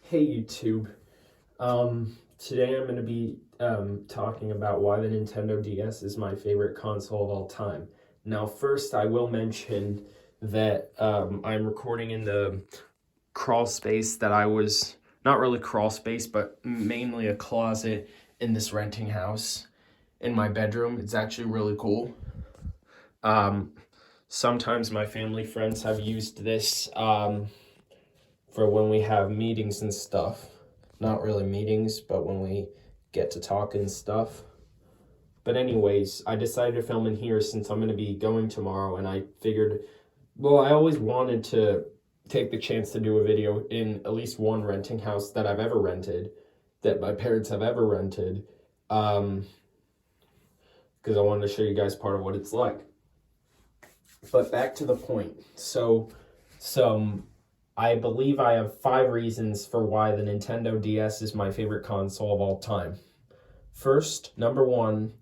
Hey YouTube. Today I'm going to be talking about why the Nintendo DS is my favorite console of all time. Now, first, I will mention that I'm recording in the crawl space that I was not really crawl space, but mainly a closet in this renting house in my bedroom. It's actually really cool. Sometimes my family friends have used this for when we have meetings and stuff. Not really meetings, but when we get to talk and stuff. But anyways, I decided to film in here since I'm going to be going tomorrow, and I figured, well, I always wanted to take the chance to do a video in at least one renting house that I've ever rented, that my parents have ever rented, because I wanted to show you guys part of what it's like. But back to the point. So I believe I have 5 reasons for why the Nintendo DS is my favorite console of all time. First, number 1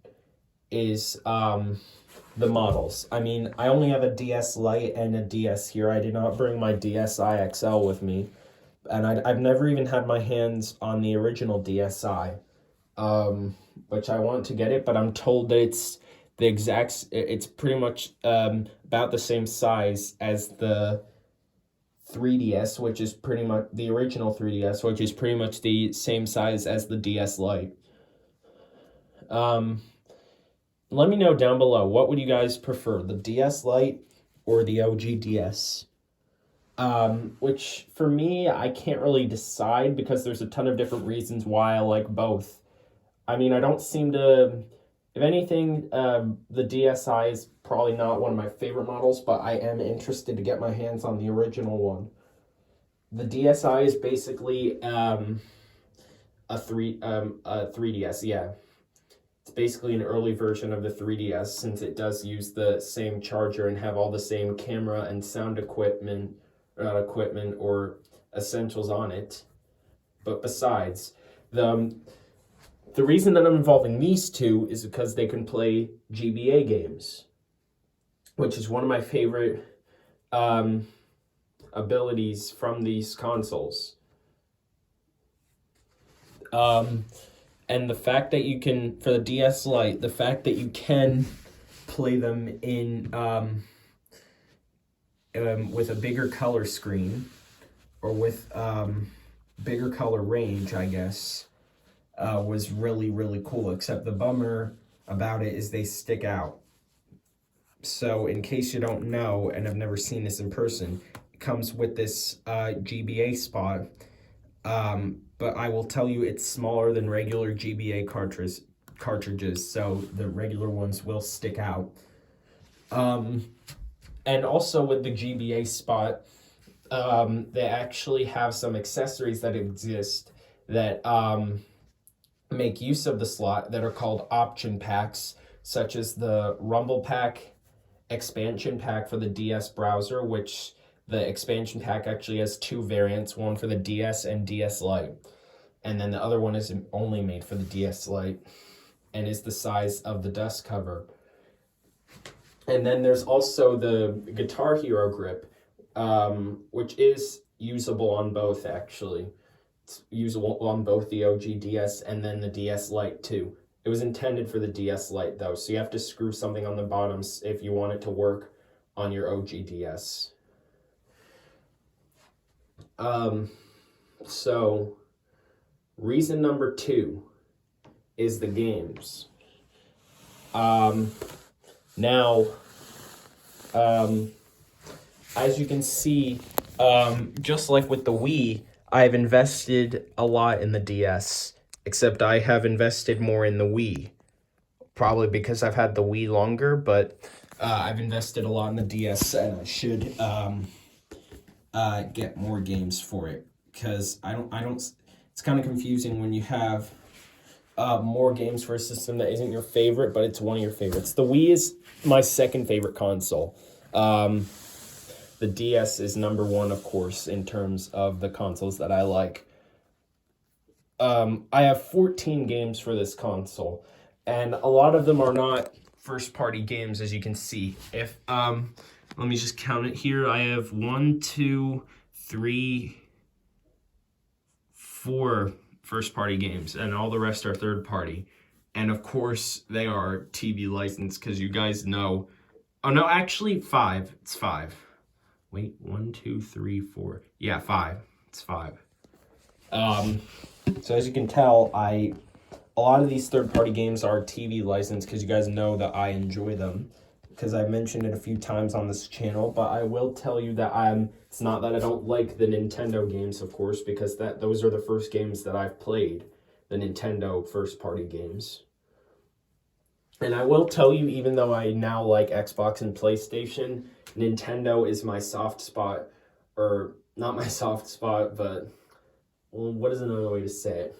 is the models. I mean, I only have a DS Lite and a DS here. I did not bring my DSi XL with me. And I've never even had my hands on the original DSi, which I want to get it, but I'm told that it's pretty much about the same size as the 3DS, which is pretty much the original 3DS, which is pretty much the same size as the DS Lite. Let me know down below, what would you guys prefer, the DS Lite or the OG DS? Which for me, I can't really decide because there's a ton of different reasons why I like both. I mean, I don't seem to, if anything, the DSi is probably not one of my favorite models, but I am interested to get my hands on the original one. The DSi is basically a 3DS, yeah. It's basically an early version of the 3DS since it does use the same charger and have all the same camera and sound equipment, or essentials on it. But besides, the reason that I'm involving these two is because they can play GBA games, which is one of my favorite abilities from these consoles. And the fact that you can, for the DS Lite, the fact that you can play them in with a bigger color screen, or with bigger color range, I guess, was really, really cool. Except the bummer about it is they stick out. So in case you don't know and have never seen this in person, it comes with this GBA spot. But I will tell you it's smaller than regular GBA cartridges, so the regular ones will stick out. And also with the GBA spot, they actually have some accessories that exist that make use of the slot that are called option packs, such as the Rumble Pack expansion pack for the DS browser, which the expansion pack actually has 2 variants, one for the DS and DS Lite. And then the other one is only made for the DS Lite and is the size of the dust cover. And then there's also the Guitar Hero grip, which is usable on both, actually. It's usable on both the OG DS and then the DS Lite too. It was intended for the DS Lite though, so you have to screw something on the bottoms if you want it to work on your OG DS. So reason number 2 is the games. Now, as you can see, just like with the Wii, I've invested a lot in the DS, except I have invested more in the Wii. Probably because I've had the Wii longer, but I've invested a lot in the DS, and I should get more games for it, because I don't. It's kind of confusing when you have more games for a system that isn't your favorite, but it's one of your favorites. The Wii is my second favorite console. The DS is number 1, of course, in terms of the consoles that I like. I have 14 games for this console, and a lot of them are not first-party games, as you can see. If let me just count it here. I have 1, 2, 3, 4 first-party games, and all the rest are third-party. And of course, they are TV licensed, because you guys know. Oh no, actually 5. It's 5. Wait, 1, 2, 3, 4. Yeah, 5. It's 5. So as you can tell, a lot of these third-party games are TV licensed, because you guys know that I enjoy them, because I've mentioned it a few times on this channel. But I will tell you that it's not that I don't like the Nintendo games, of course, because those are the first games that I've played, the Nintendo first-party games. And I will tell you, even though I now like Xbox and PlayStation, Nintendo is my soft spot, or not my soft spot, but what is another way to say it?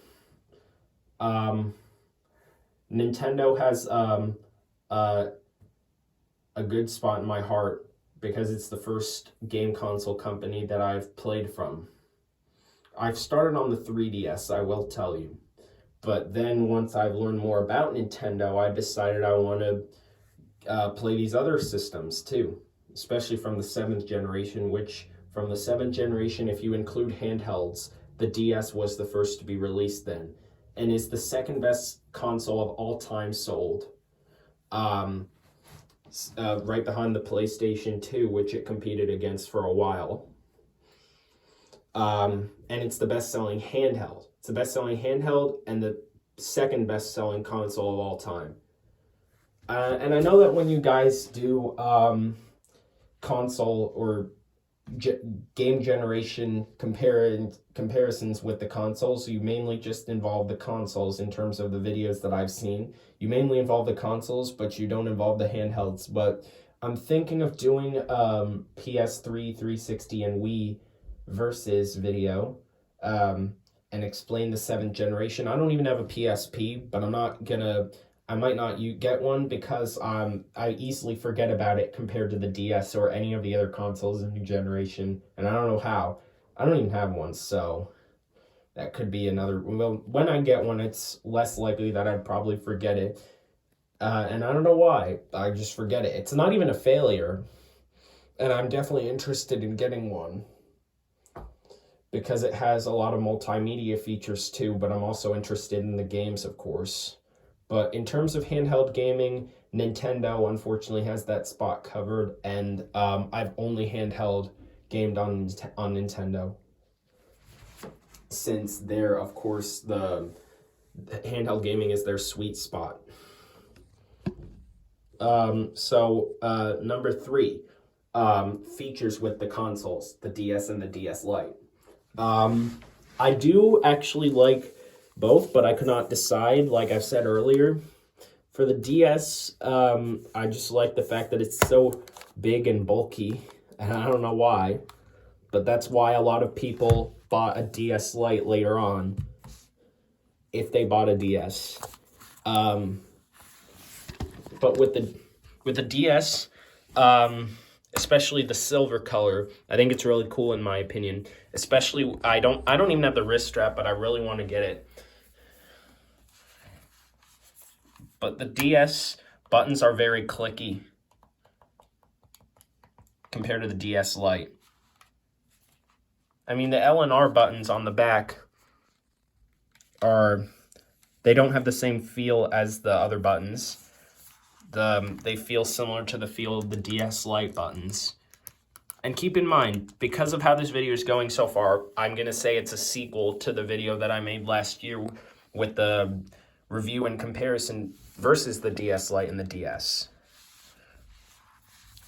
Nintendo has a good spot in my heart, because it's the first game console company that I've played from. I've started on the 3DS, I will tell you. But then once I've learned more about Nintendo, I decided I want to play these other systems too, especially from the 7th generation, which from the 7th generation, if you include handhelds, the DS was the first to be released then, and is the second best console of all time sold. Right behind the PlayStation 2, which it competed against for a while. And it's the best-selling handheld. It's the best-selling handheld and the second best-selling console of all time. And I know that when you guys do console or game generation comparisons with the consoles, you mainly just involve the consoles in terms of the videos that I've seen. You mainly involve the consoles, but you don't involve the handhelds. But I'm thinking of doing PS3, 360, and Wii versus video, and explain the 7th generation. I don't even have a PSP, but I might not get one, because I easily forget about it compared to the DS or any of the other consoles in the new generation, and I don't know how. I don't even have one, so that could be another. Well, when I get one, it's less likely that I'd probably forget it, and I don't know why. I just forget it. It's not even a failure, and I'm definitely interested in getting one, because it has a lot of multimedia features too, but I'm also interested in the games, of course. But in terms of handheld gaming, Nintendo unfortunately has that spot covered, and I've only handheld gamed on Nintendo, since they're, of course, the handheld gaming is their sweet spot. Number 3, features with the consoles, the DS and the DS Lite. I do actually like both, but I could not decide, like I've said earlier. For the DS, I just like the fact that it's so big and bulky, and I don't know why, but that's why a lot of people bought a DS Lite later on, if they bought a DS. But with the DS, especially the silver color, I think it's really cool in my opinion. Especially, I don't even have the wrist strap, but I really want to get it. But the DS buttons are very clicky compared to the DS Lite. I mean, the L and R buttons on the back they don't have the same feel as the other buttons. They feel similar to the feel of the DS Lite buttons. And keep in mind, because of how this video is going so far, I'm going to say it's a sequel to the video that I made last year with the review and comparison versus the DS Lite and the DS.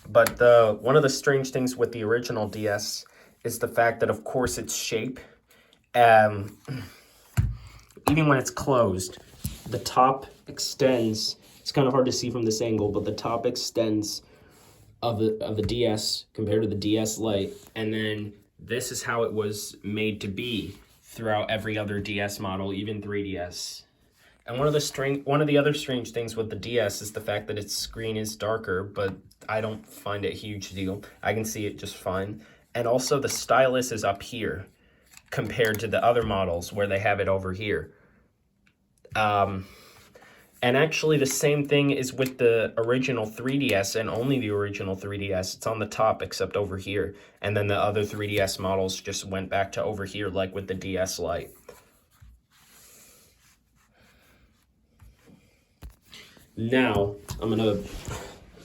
But one of the strange things with the original DS is the fact that, of course, its shape, even when it's closed, the top extends. It's kind of hard to see from this angle, but the top extends of the DS compared to the DS Lite, and then this is how it was made to be throughout every other DS model, even 3DS. And one of the other strange things with the DS is the fact that its screen is darker, but I don't find it a huge deal. I can see it just fine. And also the stylus is up here compared to the other models where they have it over here. And actually the same thing is with the original 3DS, and only the original 3DS. It's on the top except over here. And then the other 3DS models just went back to over here, like with the DS Lite. Now, I'm gonna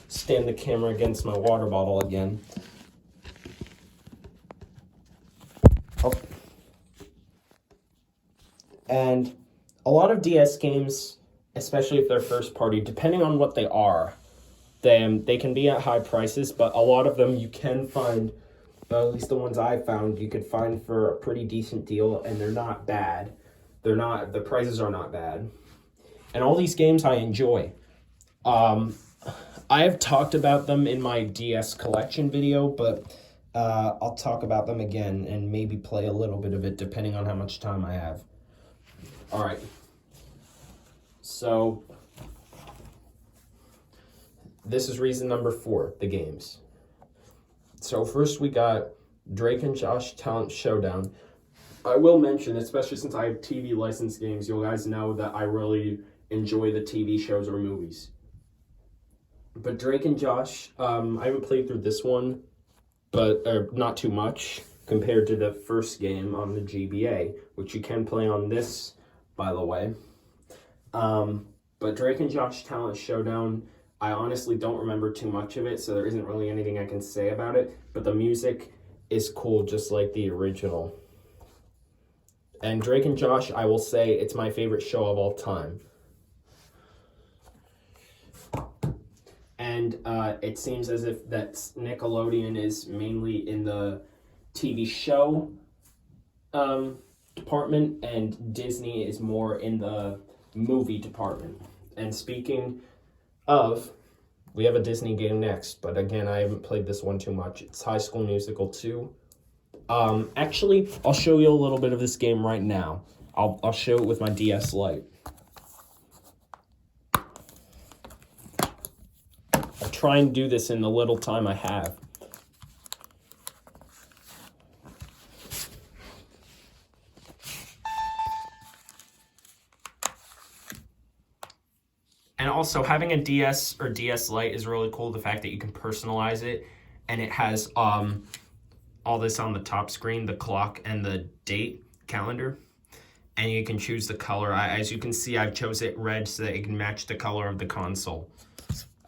stand the camera against my water bottle again. Oh. And a lot of DS games, especially if they're first party, depending on what they are, they can be at high prices, but a lot of them you can find, at least the ones I found, you could find for a pretty decent deal, and they're not bad. The prices are not bad. And all these games I enjoy. I have talked about them in my DS collection video, but I'll talk about them again and maybe play a little bit of it depending on how much time I have. All right. So this is reason number 4, the games. So first we got Drake and Josh Talent Showdown. I will mention, especially since I have TV licensed games, you guys know that I really enjoy the TV shows or movies. But Drake and Josh, I haven't played through this one, but not too much compared to the first game on the GBA, which you can play on this, by the way. But Drake and Josh Talent Showdown, I honestly don't remember too much of it, so there isn't really anything I can say about it, but the music is cool, just like the original. And Drake and Josh, I will say, it's my favorite show of all time. And it seems as if that Nickelodeon is mainly in the TV show department, and Disney is more in the movie department. And speaking of, we have a Disney game next, but again, I haven't played this one too much. It's High School Musical 2. Actually, I'll show you a little bit of this game right now. I'll show it with my DS Lite. I'll try and do this in the little time I have. And also, having a DS or DS Lite is really cool. The fact that you can personalize it, and it has all this on the top screen, the clock and the date calendar, and you can choose the color. As you can see, I've chose it red so that it can match the color of the console.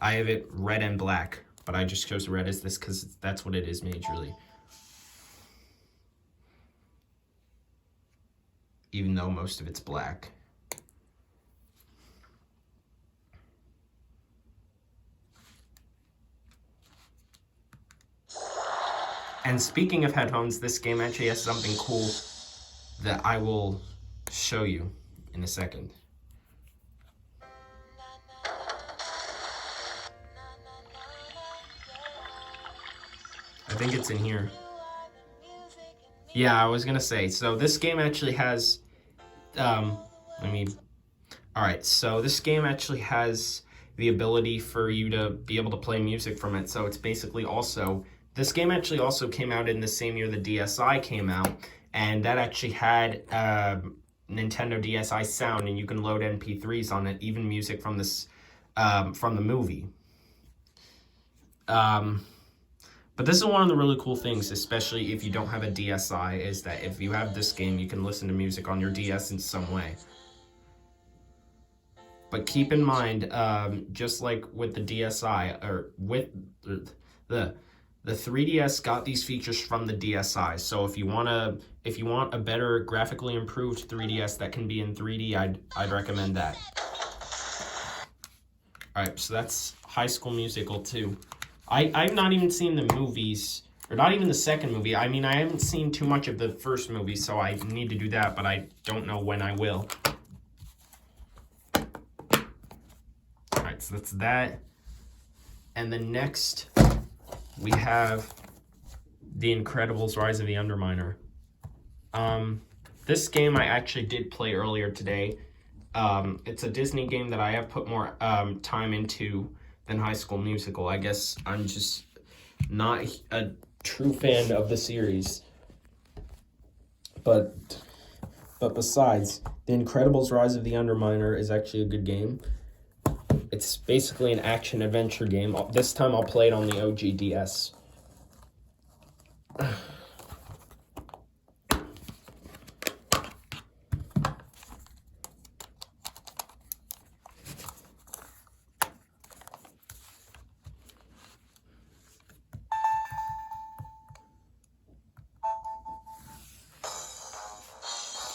I have it red and black, but I just chose red as this because that's what it is majorly. Even though most of it's black. And speaking of headphones, this game actually has something cool that I will show you in a second. I think it's in here. Yeah, I was gonna say, so this game actually has, alright, so this game actually has the ability for you to be able to play music from it, so it's basically also, this game actually also came out in the same year the DSi came out, and that actually had Nintendo DSi sound, and you can load MP3s on it, even music from this, from the movie. But this is one of the really cool things, especially if you don't have a DSi, is that if you have this game, you can listen to music on your DS in some way. But keep in mind, just like with the DSi, or with the 3DS got these features from the DSi. So if you want a better graphically improved 3DS that can be in 3D, I'd recommend that. All right, so that's High School Musical 2. I've not even seen the movies, or not even the second movie. I mean, I haven't seen too much of the first movie, so I need to do that, but I don't know when I will. Alright, so that's that. And then next, we have The Incredibles: Rise of the Underminer. This game I actually did play earlier today. It's a Disney game that I have put more time into than High School Musical. I guess I'm just not a true fan of the series. But besides, The Incredibles: Rise of the Underminer is actually a good game. It's basically an action-adventure game. This time I'll play it on the OG DS.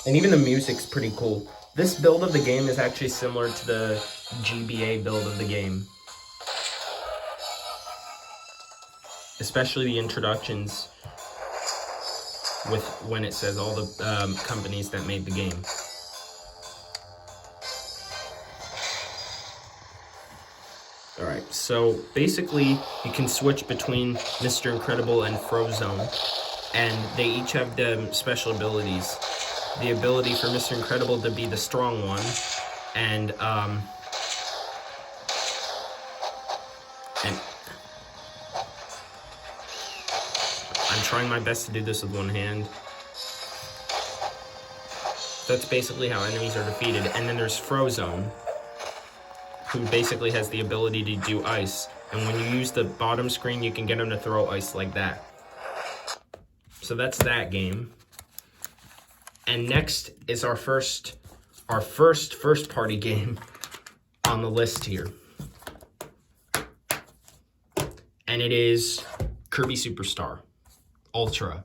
And even the music's pretty cool. This build of the game is actually similar to the GBA build of the game. Especially the introductions with when it says all the companies that made the game. Alright, so basically you can switch between Mr. Incredible and Frozone, and they each have the special abilities. The ability for Mr. Incredible to be the strong one, and I'm trying my best to do this with one hand. That's basically how enemies are defeated. And then there's Frozone, who basically has the ability to do ice. And when you use the bottom screen, you can get him to throw ice like that. So that's that game. And next is our first party game on the list here. And it is Kirby Superstar Ultra,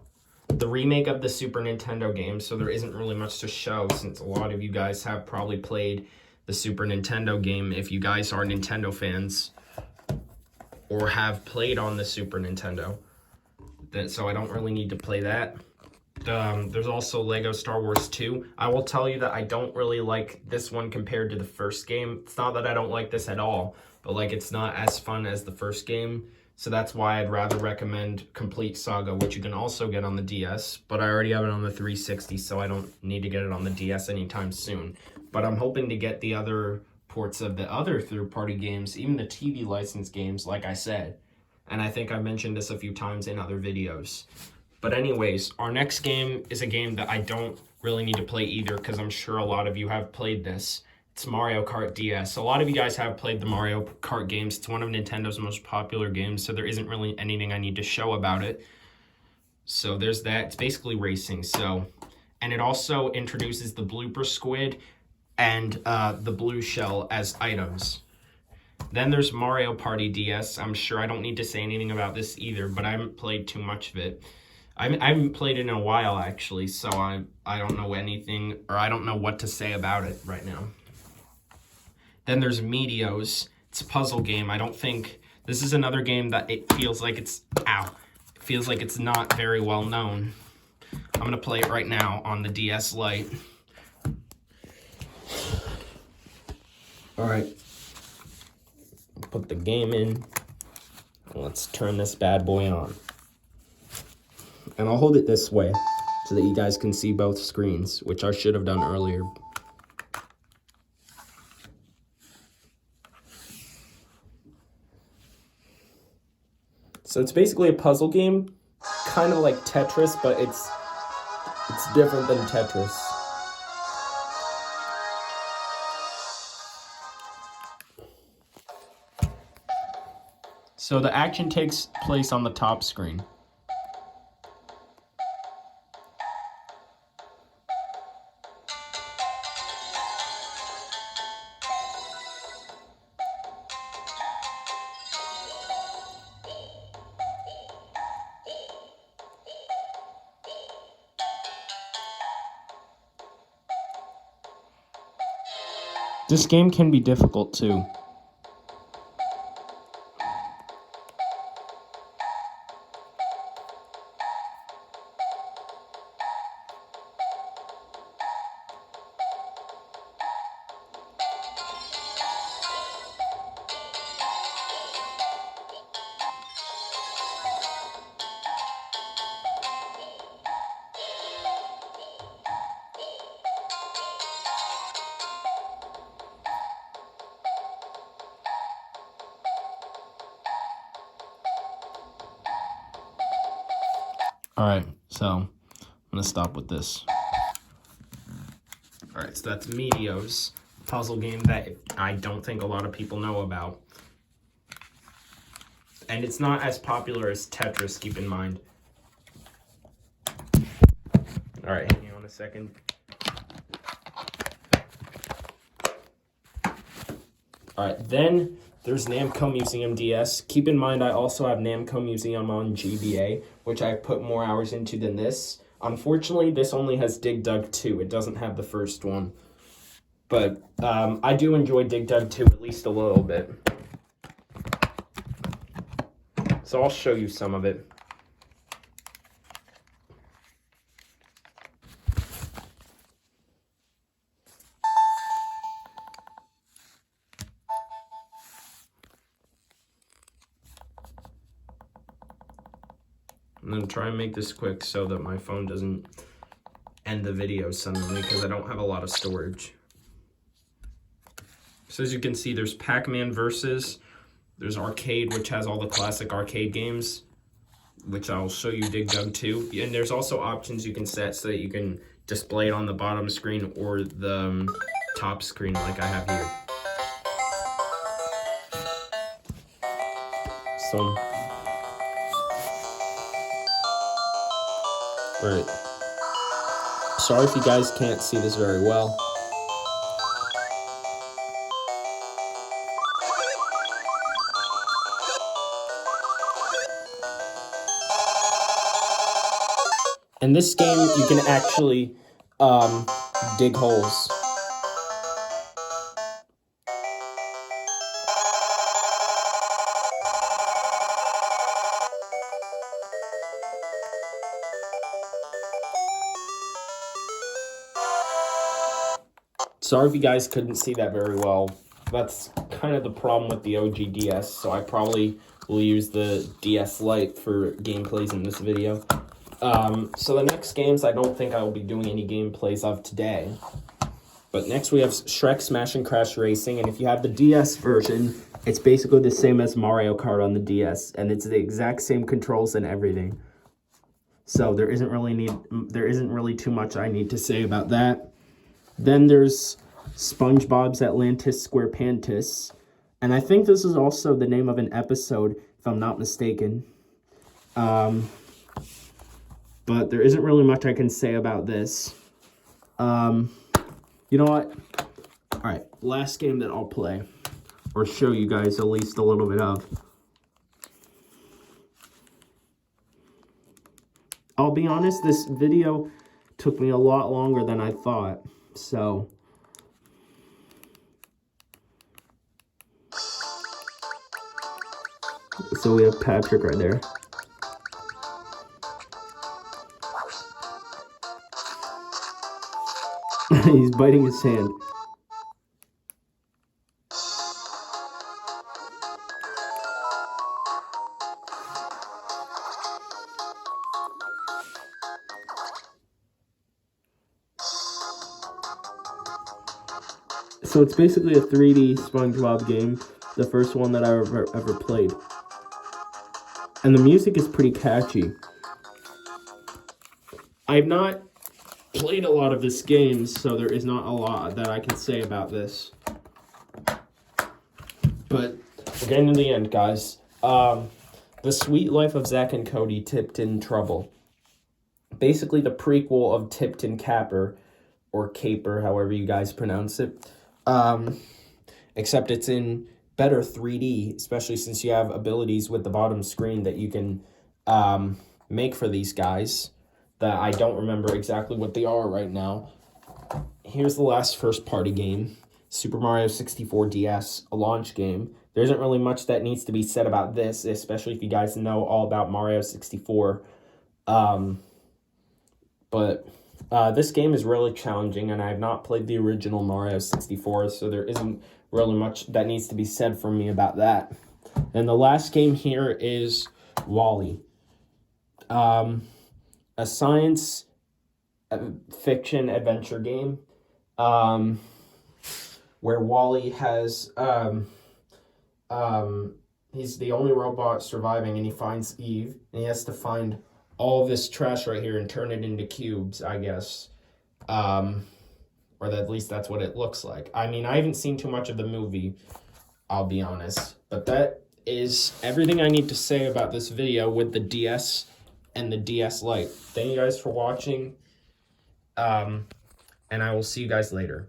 the remake of the Super Nintendo game. So there isn't really much to show, since a lot of you guys have probably played the Super Nintendo game if you guys are Nintendo fans or have played on the Super Nintendo. So I don't really need to play that. There's also Lego Star Wars 2. I will tell you that I don't really like this one compared to the first game. It's not that I don't like this at all, but like it's not as fun as the first game. So that's why I'd rather recommend Complete Saga, which you can also get on the DS, but I already have it on the 360, so I don't need to get it on the DS anytime soon. But I'm hoping to get the other ports of the other third-party games, even the TV licensed games, like I said. And I think I've mentioned this a few times in other videos. But anyways, our next game is a game that I don't really need to play either, because I'm sure a lot of you have played this. It's Mario Kart DS. A lot of you guys have played the Mario Kart games. It's one of Nintendo's most popular games, so there isn't really anything I need to show about it. So there's that. It's basically racing. And it also introduces the blooper squid and the blue shell as items. Then there's Mario Party DS. I'm sure I don't need to say anything about this either, but I haven't played too much of it. I haven't played it in a while, actually, so I don't know anything, or I don't know what to say about it right now. Then there's Meteos. It's a puzzle game. I don't think... This is another game that it feels like it's... Ow. It feels like it's not very well known. I'm going to play it right now on the DS Lite. Alright. Put the game in. Let's turn this bad boy on. And I'll hold it this way so that you guys can see both screens, which I should have done earlier. So it's basically a puzzle game, kind of like Tetris, but it's different than Tetris. So the action takes place on the top screen. This game can be difficult too. Alright, so I'm going to stop with this. Alright, so that's Meteos, puzzle game that I don't think a lot of people know about. And it's not as popular as Tetris, keep in mind. Alright, hang on a second. Alright, then there's Namco Museum DS. Keep in mind I also have Namco Museum on GBA, which I've put more hours into than this. Unfortunately, this only has Dig Dug 2. It doesn't have the first one. But I do enjoy Dig Dug 2 at least a little bit. So I'll show you some of it. I'm going to try and make this quick so that my phone doesn't end the video suddenly because I don't have a lot of storage. So as you can see, there's Pac-Man Versus. There's Arcade, which has all the classic arcade games, which I'll show you Dig Dug 2. And there's also options you can set so that you can display it on the bottom screen or the top screen like I have here. So, alright. Sorry if you guys can't see this very well. In this game, you can actually dig holes. Sorry if you guys couldn't see that very well. That's kind of the problem with the OG DS, so I probably will use the DS Lite for gameplays in this video. So the next games, I don't think I will be doing any gameplays of today. But next we have Shrek Smash and Crash Racing, and if you have the DS version, it's basically the same as Mario Kart on the DS, and it's the exact same controls and everything. So there isn't really too much I need to say about that. Then there's SpongeBob's Atlantis SquarePantis, and I think this is also the name of an episode, if I'm not mistaken. But there isn't really much I can say about this. You know what? Alright, last game that I'll play, or show you guys at least a little bit of. I'll be honest, this video took me a lot longer than I thought, so we have Patrick right there. He's biting his hand. So it's basically a 3D SpongeBob game, the first one that I ever played. And the music is pretty catchy. I've not played a lot of this game, so there is not a lot that I can say about this. But we're getting to the end, guys. The Sweet Life of Zack and Cody, Tipped in Trouble. Basically the prequel of Tipped in Capper, or Caper, however you guys pronounce it. Except it's in better 3D, especially since you have abilities with the bottom screen that you can make for these guys that I don't remember exactly what they are right now. Here's the last first-party game, Super Mario 64 DS, a launch game. There isn't really much that needs to be said about this, especially if you guys know all about Mario 64. But this game is really challenging, and I have not played the original Mario 64, so there isn't really much that needs to be said from me about that. And the last game here is WALL-E. A science fiction adventure game where WALL-E has he's the only robot surviving, and he finds Eve, and he has to find all this trash right here and turn it into cubes, I guess. Or at least that's what it looks like. I mean, I haven't seen too much of the movie, I'll be honest. But that is everything I need to say about this video with the DS and the DS Lite. Thank you guys for watching, and I will see you guys later.